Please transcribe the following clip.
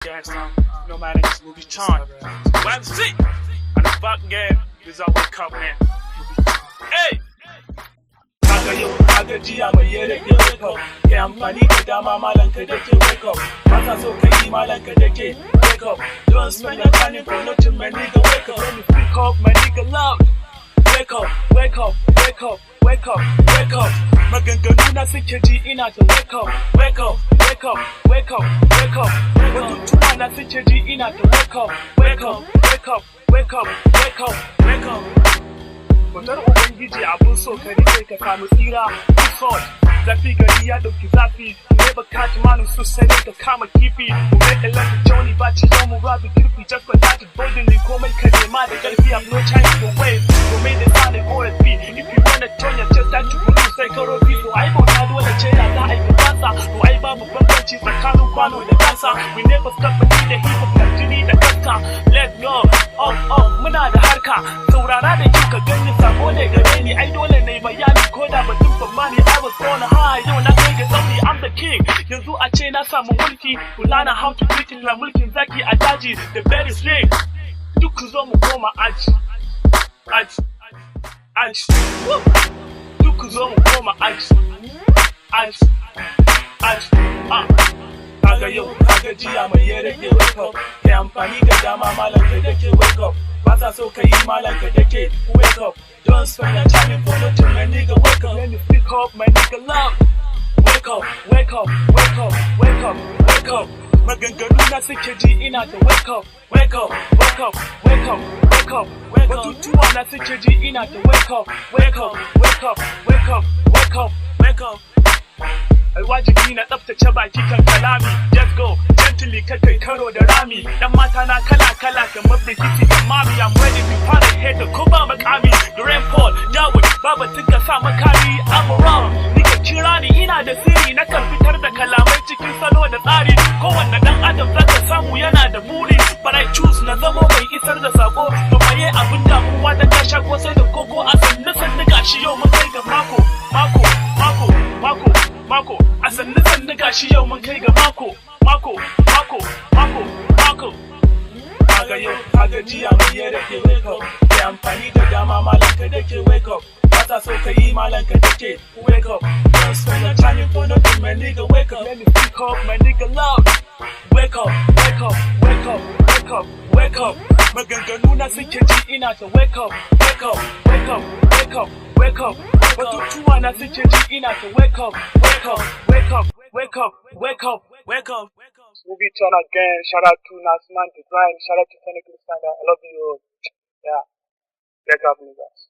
Gas no matter this movie time. One seat and the fuck game is our wake up man. Hey! Kaga yau kaga jiya mai ya rage wake up. Kai amfani da dama malanka da ke wake up. Baka so ka yi malanka da ke wake up. Don't spend your time for nothing, my nigga wake up. Let me pick up my nigga loud. Wake up, wake up, wake up, wake up, wake up. Maganganu na suke ji ina ta wake up, wake up, wake up, wake up, wake up. Batutuwa na suke ji ina ta wake up, wake up, wake up, wake up, wake up, wake up. Bautar Ubangiji abun so ka rike ka samu tsira, resort. Zafi gari ya dauki zafi, never catch manu so sai ka kama kifi. Mu make a lot of Johnny baci yau mu rabu kirfi, just contact it boldly komai ka nema da karfi, have no chance for waves. Komai da sani korafi, if you wanna turn your chest down to blue sai ka rofi. To ai bauta dole ce ya za a yi fasa, to ai babu bambanci tsakanin kwano da kansa. We never stop beneath the heat of jini da kanka. Let's go, up, muna da harka. Saurara da kika gani sako ne gare ni, ai dole ne bayani ko da batun famani. I was born high, yau na kai ga tsauni, I'm the king. Yanzu a ce na samu mulki, kula na how to treat it, na mulkin zaki a daji, the very sling. Duk ku zo mu koma aji, aji, aji. Duk ku zo mu koma aji, aji, aji. Kaga yau, kaga jiya mai ya rage wake up. Kai amfani da dama malanka da ke wake up. Basa so ka yi malanka da ke wake up. Don't spend your time for nothing, my nigga wake up. Let me pick up my nigga loud. Wake up, wake up, wake up, wake up, wake up. Maganganu na suke ji ina ta wake up, wake up, wake up, wake up, wake up, wake up. Batutuwa na suke ji ina ta wake up, wake up, wake up, wake up, wake up, wake up. Alwajibi na tsaftace baki kan kalami, just go gently kai karo da rami. Dan mata na kala kamar Brigitte da Mami, I'm ready to fara head ko ba makami. The rainfall, Dawud, baba tinka sa makami. I'm around, ni ka kira ni ina da sirri, na kan fitar da kalamai cikin salo da tsari. Kowanne dan adam zaka samu yana da buri, but I choose na zama mai isar da sako. Mamaye abin damuwa da ta sha ko sai da koko a sannu gashi yau mun kai ga mako. A sannu gashi yau mun kai ga mako. Kaga yau, kaga jiya mai ya rage wake up. Kai amfani da dama malanka da ke wake up. Basa so ka yi malanka da ke wake up. Don't spend your time for nothing, my nigga wake up. Let me pick up my nigga loud. Wake up, wake up, wake up, wake up, wake up. Maganganu na suke ji ina ta wake up, wake up, wake up, wake up, wake up. Batutuwa na suke ji ina ta wake up, wake up, wake up, wake up, wake up, wake up. Movie turn again. Shout out to Nasman the Grind. Shout out to Senegal Sander. I love you all. Yeah. Wake up, niggas.